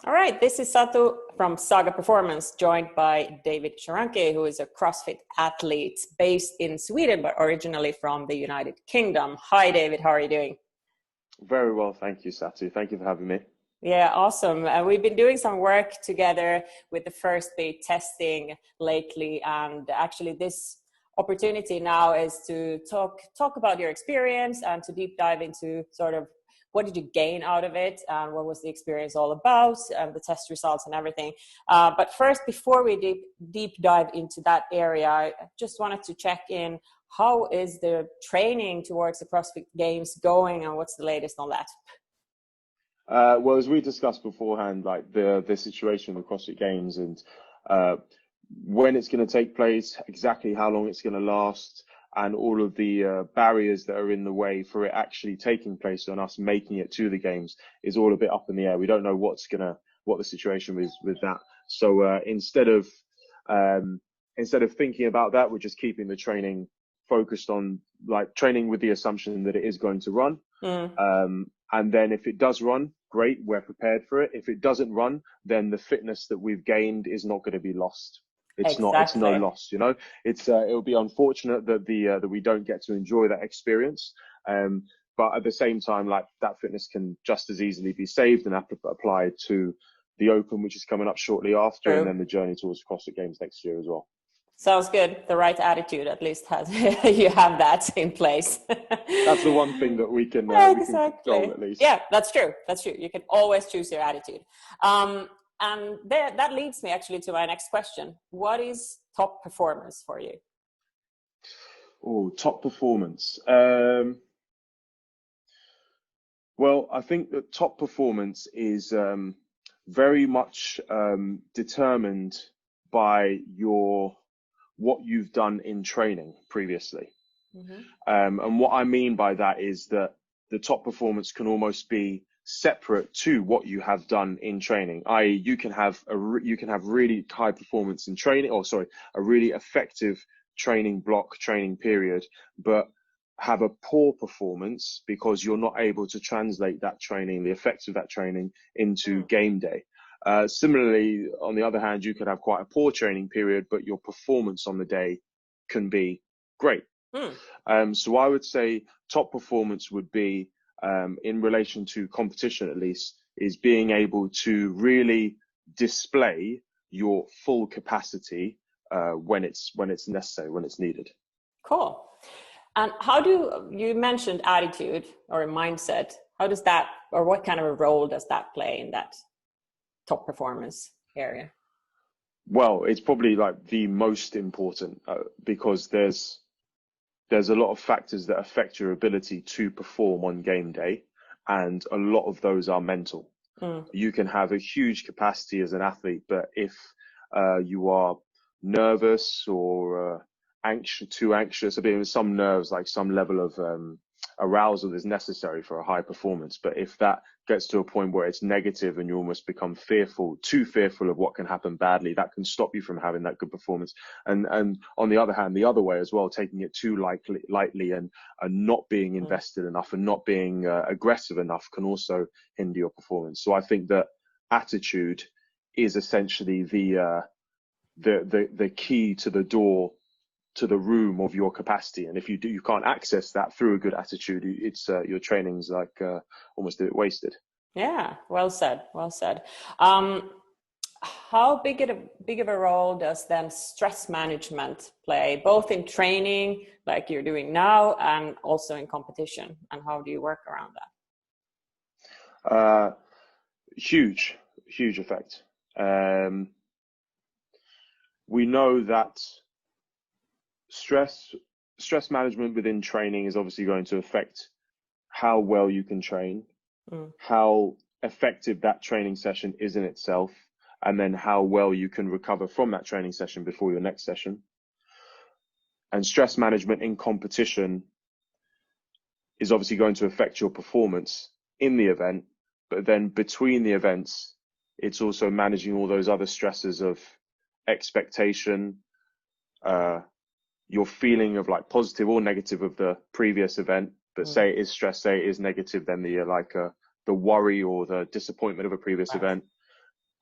All right, this is Satu from Saga Performance, joined by David Shorunke, who is a CrossFit athlete based in Sweden, but originally from the United Kingdom. Hi, David. How are you doing? Very well, thank you, Satu. Thank you for having me. Yeah, awesome. We've been doing some work together with the Firstbeat testing lately, and actually this opportunity now is to talk about your experience and to deep dive into sort of what did you gain out of it, and what was the experience all about, the test results and everything. But first, before we deep dive into that area, I just wanted to check in. How is the training towards the CrossFit Games going, and what's the latest on that? Well, as we discussed beforehand, like the situation with CrossFit Games and when it's going to take place, exactly how long it's going to last, and all of the barriers that are in the way for it actually taking place and us making it to the games is all a bit up in the air. We don't know what the situation is with that. So instead of thinking about that, we're just keeping the training focused on like training with the assumption that it is going to run. And then if it does run, great, we're prepared for it. If it doesn't run, then the fitness that we've gained is not going to be lost. It's no loss, you know. It'll be unfortunate that that we don't get to enjoy that experience. But at the same time, like that fitness can just as easily be saved and applied to the Open, which is coming up shortly after, and then the journey towards CrossFit Games next year as well. Sounds good. The right attitude, at least, has you have that in place. That's the one thing that we can control, at least. Yeah, that's true. That's true. You can always choose your attitude. And that leads me actually to my next question. What is top performance for you? Oh, top performance. Well, I think that top performance is very much determined by what you've done in training previously. And what I mean by that is that the top performance can almost be separate to what you have done in training, i.e. you can have really high performance in training, a really effective training period, but have a poor performance because you're not able to translate that training, the effects of that training, into game day. Similarly, on the other hand, you could have quite a poor training period, but your performance on the day can be great. So I would say top performance would be, in relation to competition at least, is being able to really display your full capacity when it's necessary, when it's needed. Cool. And you mentioned attitude or a mindset. How does that, or what kind of a role does that play in that top performance area? Well, it's probably like the most important because there's a lot of factors that affect your ability to perform on game day, and a lot of those are mental. You can have a huge capacity as an athlete, but if you are nervous or too anxious, some nerves, like some level of arousal is necessary for a high performance. But if that gets to a point where it's negative and you almost become too fearful of what can happen badly, that can stop you from having that good performance. And on the other hand, the other way as well, taking it too lightly and not being invested enough and not being aggressive enough can also hinder your performance. So I think that attitude is essentially the key to the door, to the room of your capacity. And if you can't access that through a good attitude, it's your training's like almost a bit wasted. Yeah, well said. How big of a role does then stress management play, both in training like you're doing now and also in competition? And how do you work around that? Huge effect. We know that stress management within training is obviously going to affect how well you can train, how effective that training session is in itself, and then how well you can recover from that training session before your next session. And stress management in competition is obviously going to affect your performance in the event, but then between the events, it's also managing all those other stresses of expectation, your feeling of like positive or negative of the previous event, but say it is stress, say it is negative, then the worry or the disappointment of a previous event,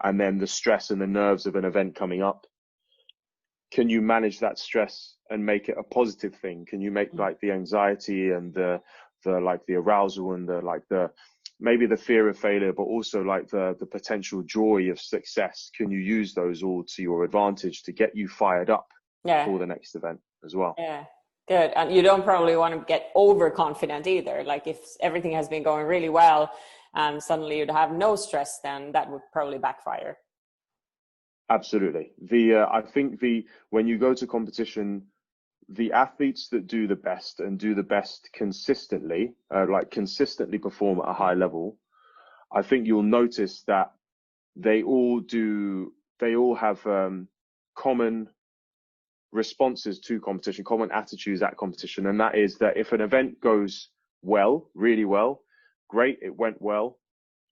and then the stress and the nerves of an event coming up. Can you manage that stress and make it a positive thing? Can you make like the anxiety and the like the arousal and the maybe the fear of failure, but also like the potential joy of success? Can you use those all to your advantage to get you fired up for the next event as well? Yeah, good. And you don't probably want to get overconfident either. Like if everything has been going really well and suddenly you'd have no stress, then that would probably backfire. Absolutely. I think when you go to competition, the athletes that do the best and do the best consistently, like consistently perform at a high level, I think you'll notice that they all have common responses to competition, common attitudes at competition. And that is that if an event goes well, really well, great, it went well,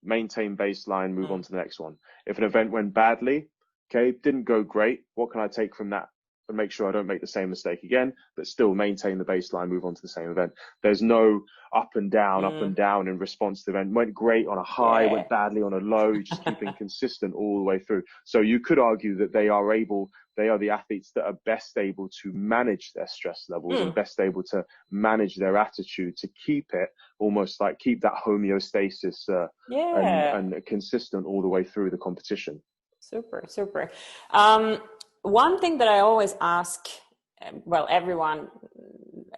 maintain baseline, move on to the next one. If an event went badly, okay, didn't go great, what can I take from that and make sure I don't make the same mistake again, but still maintain the baseline, move on to the same event? There's no up and down in response to the event. Went great on a high, went badly on a low, just keeping consistent all the way through. So you could argue that they are the athletes that are best able to manage their stress levels and best able to manage their attitude to keep it almost like keep that homeostasis and consistent all the way through the competition. Super. One thing that I always ask, well, everyone,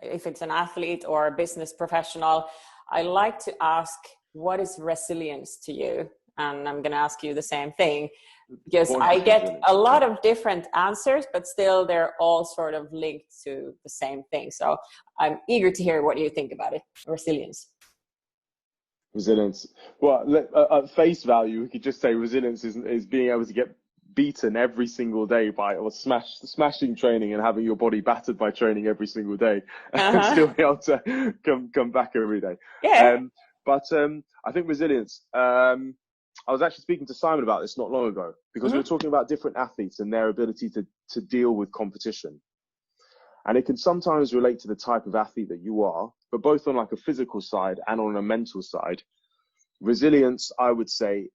if it's an athlete or a business professional, I like to ask, what is resilience to you? And I'm going to ask you the same thing, because I get a lot of different answers, but still they're all sort of linked to the same thing. So I'm eager to hear what you think about it. Resilience. Well, at face value, we could just say resilience is being able to get beaten every single day or smashing training and having your body battered by training every single day and still be able to come back every day. But I think resilience, I was actually speaking to Simon about this not long ago, because we were talking about different athletes and their ability to deal with competition. And it can sometimes relate to the type of athlete that you are, but both on like a physical side and on a mental side. Resilience, I would say,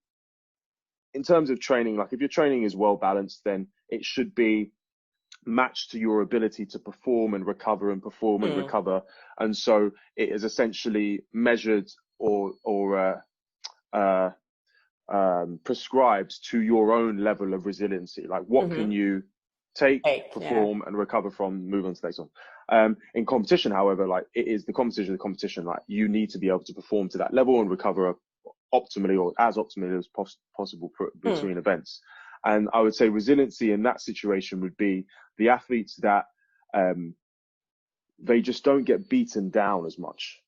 in terms of training, like if your training is well balanced, then it should be matched to your ability to perform and recover and perform and recover. And so it is essentially measured or prescribed to your own level of resiliency. Like what can you take, perform and recover from, move on to the next one. In competition, however, like it is the competition, like you need to be able to perform to that level and recover optimally or as optimally as possible between events. And I would say resiliency in that situation would be the athletes that they just don't get beaten down as much.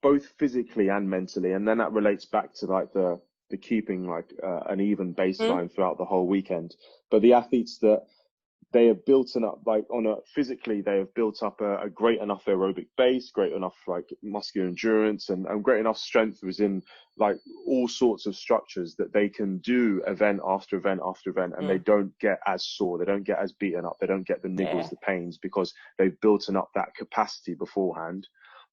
Both physically and mentally. And then that relates back to like the keeping like an even baseline throughout the whole weekend. But the athletes that they have built up, like physically, they have built up a great enough aerobic base, great enough like muscular endurance and great enough strength within like all sorts of structures that they can do event after event after event, and they don't get as sore, they don't get as beaten up, they don't get the niggles, the pains, because they've built up that capacity beforehand.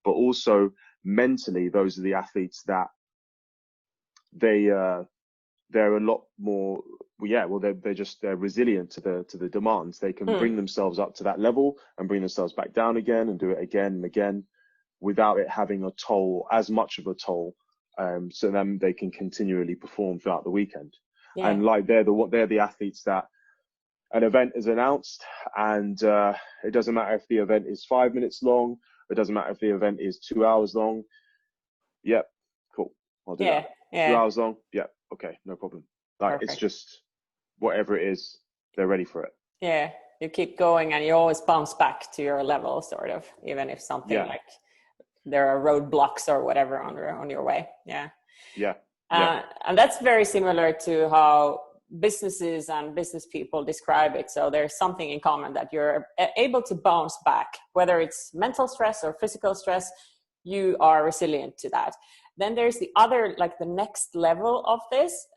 But also mentally, those are the athletes that they're a lot more, they're resilient to the demands. They can bring themselves up to that level and bring themselves back down again and do it again and again without it having as much of a toll. So then they can continually perform throughout the weekend. And like they're the athletes that an event is announced, and it doesn't matter if the event is 5 minutes long, it doesn't matter if the event is 2 hours long. Yep, cool, I'll do that. 2 hours long, yep, okay, no problem. Like it's just whatever it is, they're ready for it. You keep going and you always bounce back to your level, sort of, even if something like there are roadblocks or whatever on your way. And that's very similar to how businesses and business people describe it. So there's something in common, that you're able to bounce back, whether it's mental stress or physical stress, you are resilient to that. Then there's the other, like the next level of this.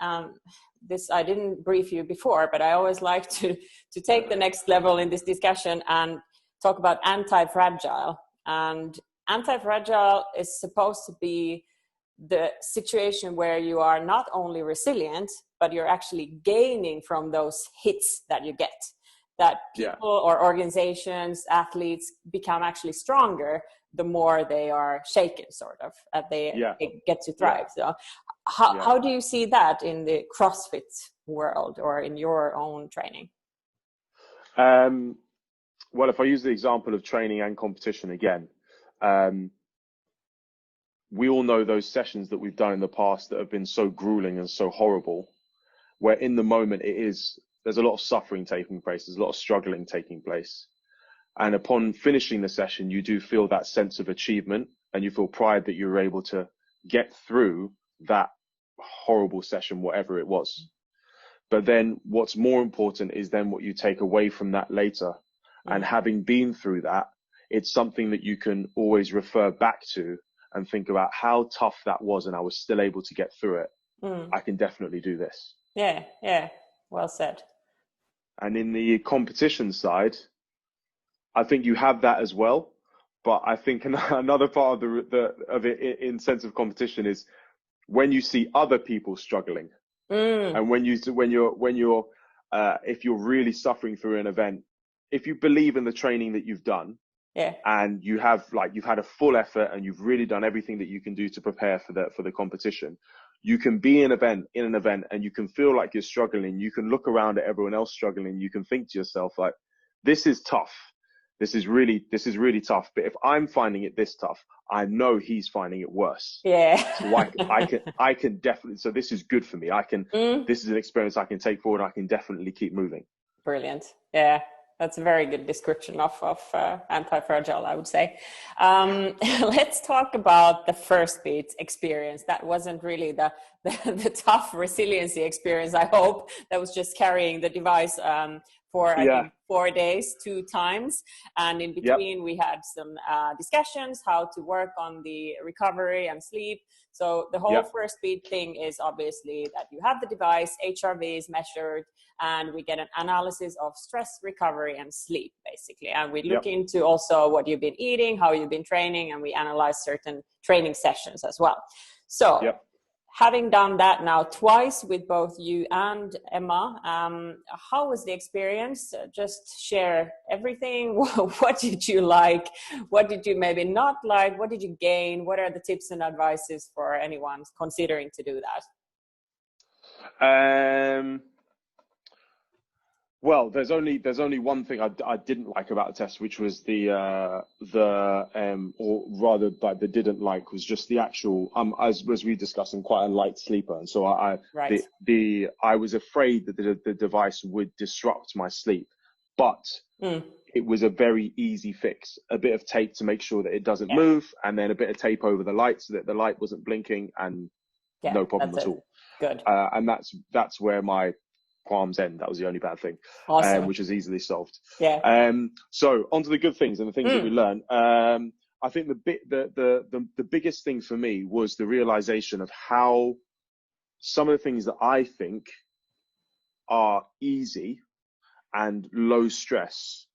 This I didn't brief you before, but I always like to take the next level in this discussion and talk about anti-fragile. And anti-fragile is supposed to be the situation where you are not only resilient, but you're actually gaining from those hits that you get. That people or organizations, athletes become actually stronger the more they are shaken, sort of, they get to thrive. So how do you see that in the CrossFit world or in your own training? Well, if I use the example of training and competition again, we all know those sessions that we've done in the past that have been so grueling and so horrible, where in the moment there's a lot of suffering taking place, there's a lot of struggling taking place. And upon finishing the session, you do feel that sense of achievement and you feel pride that you were able to get through that horrible session, whatever it was. But then what's more important is then what you take away from that later. And having been through that, it's something that you can always refer back to and think about how tough that was and I was still able to get through it. I can definitely do this. Yeah. Well said. And in the competition side, I think you have that as well. But I think another part of it in sense of competition is when you see other people struggling, and when you're if you're really suffering through an event, if you believe in the training that you've done, and you've had a full effort and you've really done everything that you can do to prepare for the competition, you can be in an event and you can feel like you're struggling. You can look around at everyone else struggling. You can think to yourself like, this is tough. This is really tough. But if I'm finding it this tough, I know he's finding it worse. So I can definitely. So this is good for me. This is an experience I can take forward. I can definitely keep moving. Brilliant. Yeah. That's a very good description of Antifragile, I would say. Let's talk about the Firstbeat experience. That wasn't really the tough resiliency experience, I hope. That was just carrying the device for I think 4 days, 2 times. And in between, we had some discussions how to work on the recovery and sleep. So the whole Firstbeat thing is obviously that you have the device, HRV is measured, and we get an analysis of stress, recovery, and sleep, basically. And we look into also what you've been eating, how you've been training, and we analyze certain training sessions as well. So having done that now twice with both you and Emma, how was the experience? Just share everything. What did you like? What did you maybe not like? What did you gain? What are the tips and advices for anyone considering to do that? Well, there's only one thing I didn't like about the test, which was or rather, like the didn't like was just the actual as we discussed, I'm quite a light sleeper, and so I was afraid that the device would disrupt my sleep, but it was a very easy fix. A bit of tape to make sure that it doesn't move, and then a bit of tape over the light so that the light wasn't blinking, and no problem at all. Good. And that's where my qualms end. That was the only bad thing, which is easily solved. So onto the good things and the things that we learned. I think the biggest thing for me was the realization of how some of the things that I think are easy and low stress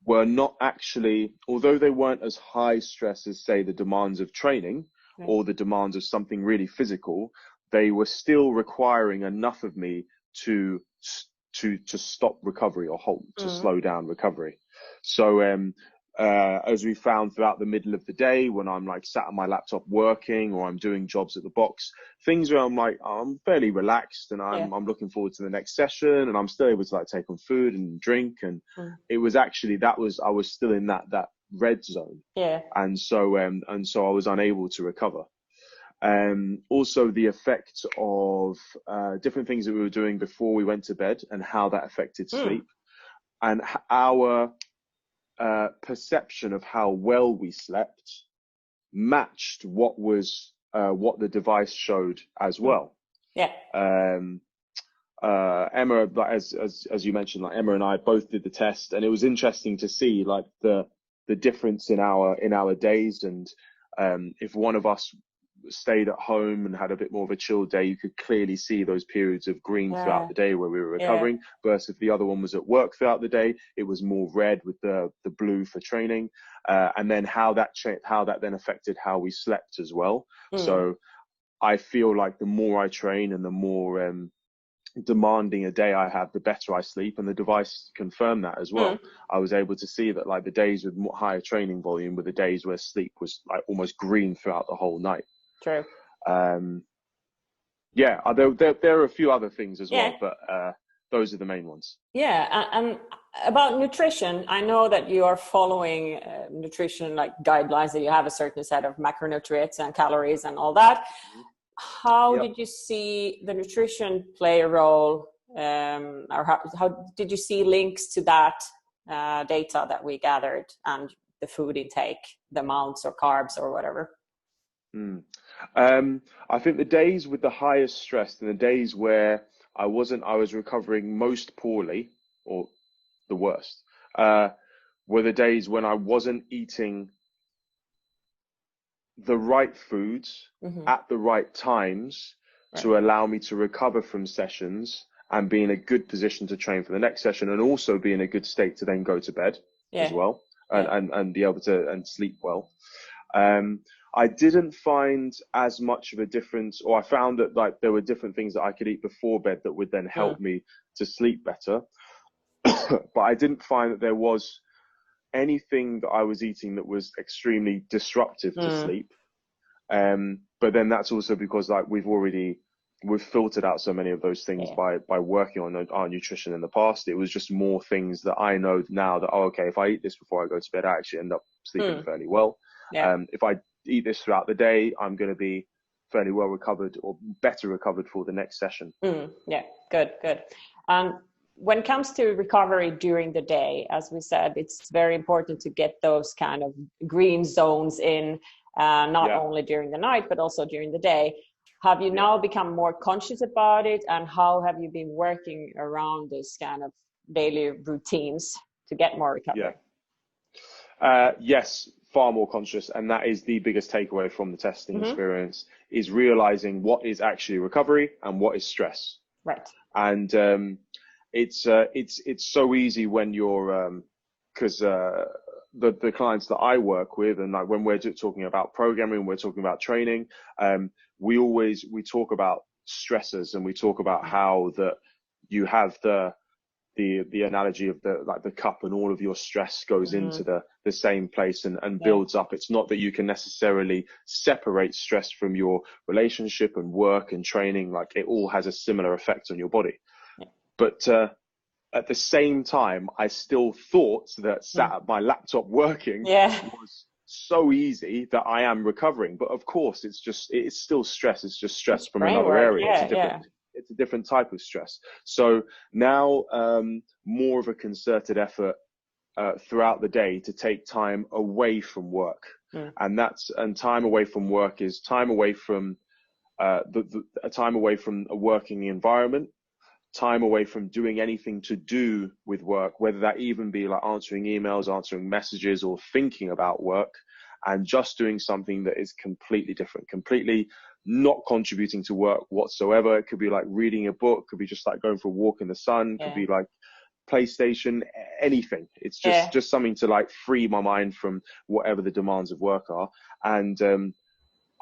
were not actually, although they weren't as high stress as, say, the demands of training or the demands of something really physical, they were still requiring enough of me to stop recovery or halt, to slow down recovery. So as we found throughout the middle of the day, when I'm like sat on my laptop working or I'm doing jobs at the box, things where I'm fairly relaxed and I'm looking forward to the next session, and I'm still able to like take on food and drink, and it was actually I was still in that red zone, and so I was unable to recover. Also the effect of different things that we were doing before we went to bed and how that affected sleep, and our perception of how well we slept matched what the device showed as well. Emma, as you mentioned, like Emma and I both did the test, and it was interesting to see like the difference in our days, and if one of us stayed at home and had a bit more of a chill day, you could clearly see those periods of green throughout the day where we were recovering, versus if the other one was at work throughout the day, it was more red with the blue for training, and then how that then affected how we slept as well. So I feel like the more I train and the more demanding a day I have, the better I sleep, and the device confirmed that as well. I was able to see that like the days with higher training volume were the days where sleep was like almost green throughout the whole night. True. Yeah, there are a few other things as well, but those are the main ones. Yeah, and about nutrition, I know that you are following nutrition like guidelines, that you have a certain set of macronutrients and calories and all that. How did you see the nutrition play a role, or how did you see links to that data that we gathered and the food intake, the amounts or carbs or whatever? I think the days with the highest stress and the days where I was recovering most poorly or the worst, were the days when I wasn't eating the right foods at the right times to allow me to recover from sessions and be in a good position to train for the next session, and also be in a good state to then go to bed as well, and be able to and sleep well. I didn't find as much of a difference, or I found that like there were different things that I could eat before bed that would then help me to sleep better. But I didn't find that there was anything that I was eating that was extremely disruptive to sleep. But then that's also because like we've filtered out so many of those things by working on our nutrition in the past. It was just more things that I know now that, okay, if I eat this before I go to bed, I actually end up sleeping fairly well. If I eat this throughout the day, I'm going to be fairly well recovered or better recovered for the next session. Yeah, good. When it comes to recovery during the day, as we said, it's very important to get those kind of green zones in, not only during the night, but also during the day. Have you now become more conscious about it? And how have you been working around this kind of daily routines to get more recovery? Yes, far more conscious. And that is the biggest takeaway from the testing experience, is realizing what is actually recovery and what is stress. Right. And it's so easy when you're, because the clients that I work with, and like when we're talking about programming, we're talking about training, we talk about stressors, and we talk about how that you have the analogy of the cup, and all of your stress goes into the same place and builds up. It's not that you can necessarily separate stress from your relationship and work and training. Like it all has a similar effect on your body. But at the same time, I still thought that sat at my laptop working was so easy that I am recovering. But of course, it's still stress. It's just stress from another area. It's a different type of stress. So now more of a concerted effort throughout the day to take time away from work. And time away from work is time away from time away from a working environment, time away from doing anything to do with work, whether that even be like answering emails, answering messages, or thinking about work, and just doing something that is completely different, completely not contributing to work whatsoever. It could be like reading a book, could be just like going for a walk in the sun, could be like PlayStation, anything. It's just something to like free my mind from whatever the demands of work are. And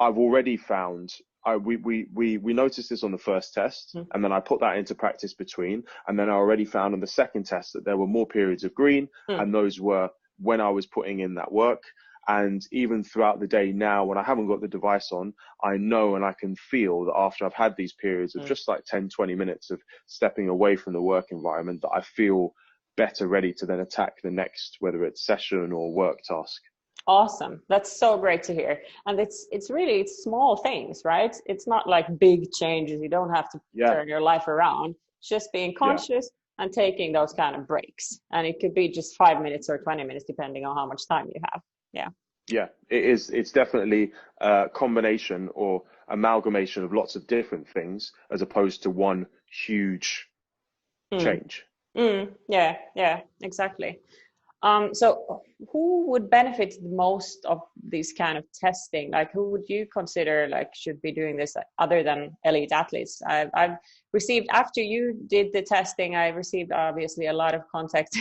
I've already found, we noticed this on the first test, and then I put that into practice between, and then I already found on the second test that there were more periods of green, and those were when I was putting in that work. And even throughout the day now, when I haven't got the device on, I know and I can feel that after I've had these periods of just like 10, 20 minutes of stepping away from the work environment, that I feel better ready to then attack the next, whether it's session or work task. Awesome. That's so great to hear. And it's really small things, right? It's not like big changes. You don't have to turn your life around. It's just being conscious and taking those kind of breaks. And it could be just 5 minutes or 20 minutes, depending on how much time you have. Yeah, it is. It's definitely a combination or amalgamation of lots of different things, as opposed to one huge change. Yeah, exactly. So who would benefit the most of this kind of testing? Like, who would you consider like should be doing this other than elite athletes? I've received, after you did the testing, I received obviously a lot of contact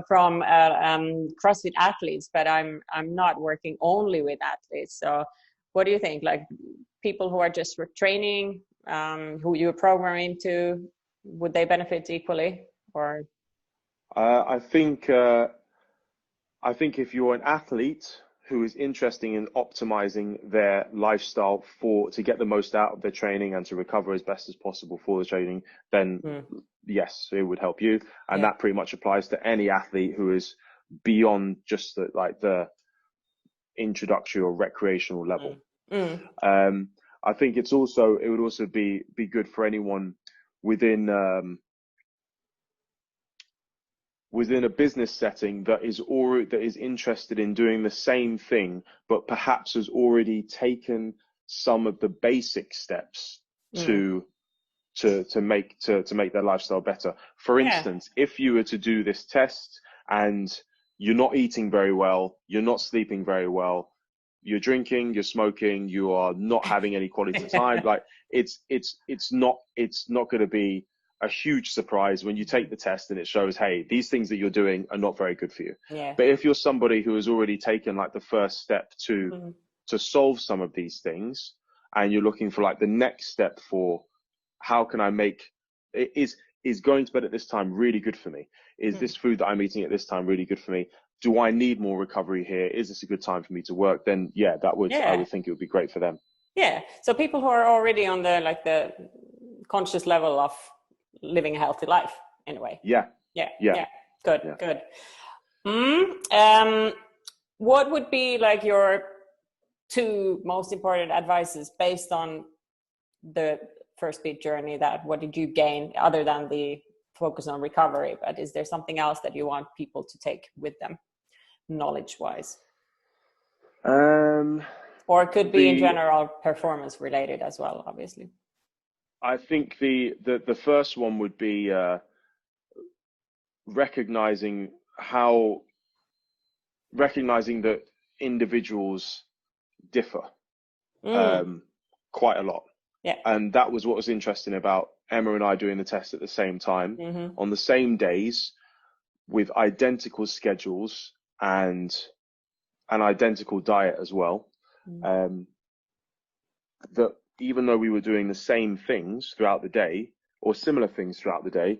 from CrossFit athletes, but I'm not working only with athletes. So what do you think? Like, people who are just training, who you're programming to, would they benefit equally? Or I think if you're an athlete who is interested in optimizing their lifestyle to get the most out of their training and to recover as best as possible for the training, then yes, it would help you. And that pretty much applies to any athlete who is beyond just the introductory or recreational level. I think it would also be good for anyone within a business setting that is interested in doing the same thing, but perhaps has already taken some of the basic steps to make their lifestyle better. For instance, if you were to do this test and you're not eating very well, you're not sleeping very well, you're drinking, you're smoking, you are not having any quality time, like it's not going to be a huge surprise when you take the test and it shows, hey, these things that you're doing are not very good for you. But if you're somebody who has already taken like the first step to solve some of these things, and you're looking for like the next step for how can I make is going to bed at this time really good for me? Is this food that I'm eating at this time really good for me? Do I need more recovery here? Is this a good time for me to work? Then I would think it would be great for them. Yeah. So people who are already on the conscious level of living a healthy life in a way. Yeah. Good. What would be like your 2 most important advices based on the Firstbeat journey? What did you gain other than the focus on recovery? But is there something else that you want people to take with them, knowledge wise? Or it could be in general performance related as well, obviously. I think the first one would be recognizing that individuals differ quite a lot. Yeah. And that was what was interesting about Emma and I doing the test at the same time on the same days with identical schedules and an identical diet as well. That even though we were doing the same things throughout the day or similar things throughout the day,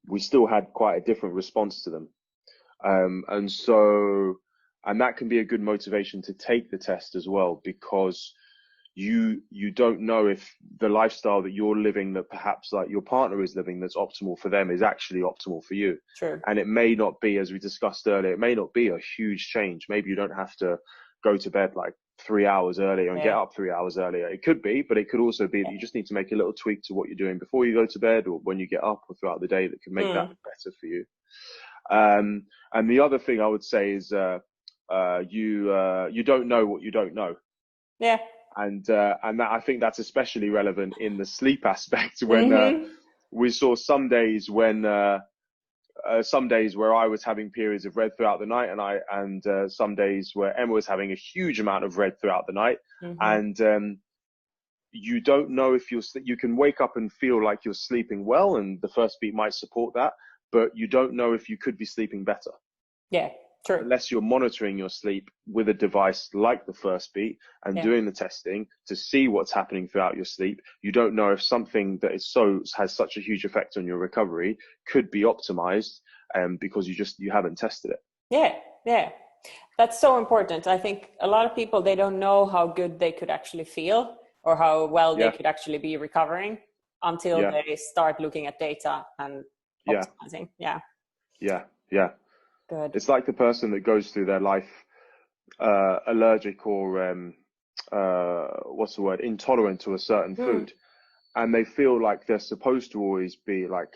we still had quite a different response to them. And that can be a good motivation to take the test as well, because you don't know if the lifestyle that you're living, that perhaps like your partner is living, that's optimal for them, is actually optimal for you. True. And it may not be, as we discussed earlier, it may not be a huge change. Maybe you don't have to go to bed like 3 hours earlier and get up 3 hours earlier. It could be, but it could also be that you just need to make a little tweak to what you're doing before you go to bed or when you get up or throughout the day that can make that better for you. And the other thing I would say is you don't know what you don't know. Yeah. And that, I think that's especially relevant in the sleep aspect when we saw some days where I was having periods of red throughout the night, and some days where Emma was having a huge amount of red throughout the night. And you don't know if you can wake up and feel like you're sleeping well, and the Firstbeat might support that, but you don't know if you could be sleeping better. Yeah. True. Unless you're monitoring your sleep with a device like the Firstbeat and doing the testing to see what's happening throughout your sleep, you don't know if something that has such a huge effect on your recovery could be optimized, because you haven't tested it. Yeah. That's so important. I think a lot of people, they don't know how good they could actually feel or how well they could actually be recovering until they start looking at data and optimizing. Yeah. Good. It's like the person that goes through their life allergic or intolerant to a certain food, and they feel like they're supposed to always be like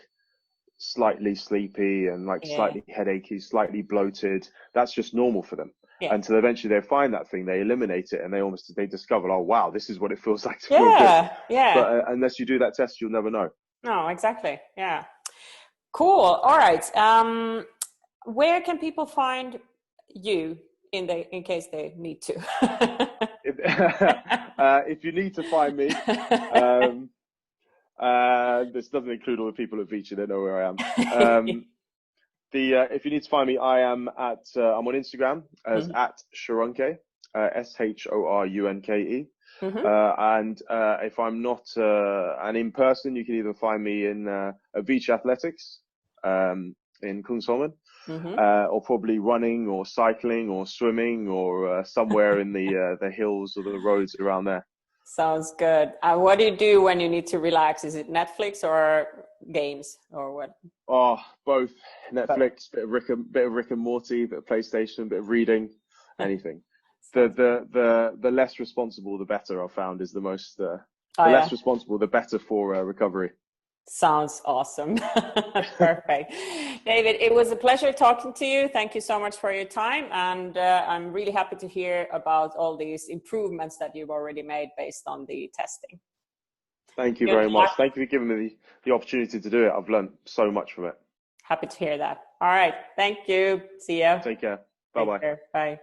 slightly sleepy and like slightly headachy, slightly bloated. That's just normal for them. Until eventually they find that thing, they eliminate it, and they discover, oh wow, this is what it feels like to feel good. But unless you do that test, you'll never know. No, exactly. Yeah. Cool. All right. Where can people find you in case they need to? If you need to find me, this doesn't include all the people at Vici. They know where I am. If you need to find me, I'm on Instagram as @Shorunke, SHORUNKE. And if I'm not, and in person, you can either find me in a beach athletics in Kungsholmen, or probably running or cycling or swimming or somewhere in the hills or the roads around there. Sounds good. What do you do when you need to relax? Is it Netflix or games or what? Oh, both. Netflix, bit of Rick and Morty, bit of PlayStation, bit of reading, anything. The less responsible, the better. I've found is the most. The less responsible, the better for recovery. Sounds awesome. Perfect. David, it was a pleasure talking to you. Thank you so much for your time. And I'm really happy to hear about all these improvements that you've already made based on the testing. Thank you very much. Thank you for giving me the opportunity to do it. I've learned so much from it. Happy to hear that. All right. Thank you. See you. Take care. Bye-bye. Bye.